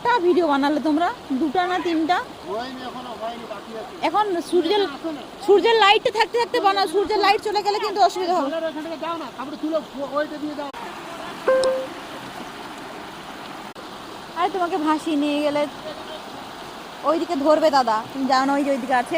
কটা ভিডিও বানালে তোমরা? দুটা না তিনটা? এখন সূর্যের লাইটে থাকতে থাকতে বানাও, সূর্যের লাইট চলে গেলে কিন্তু অসুবিধা হবে। আরে তোমাকে ভাসিয়ে নিয়ে গেলে ওইদিকে ধরবে দাদা, তুমি জানো ওই যে ওইদিকে আছে।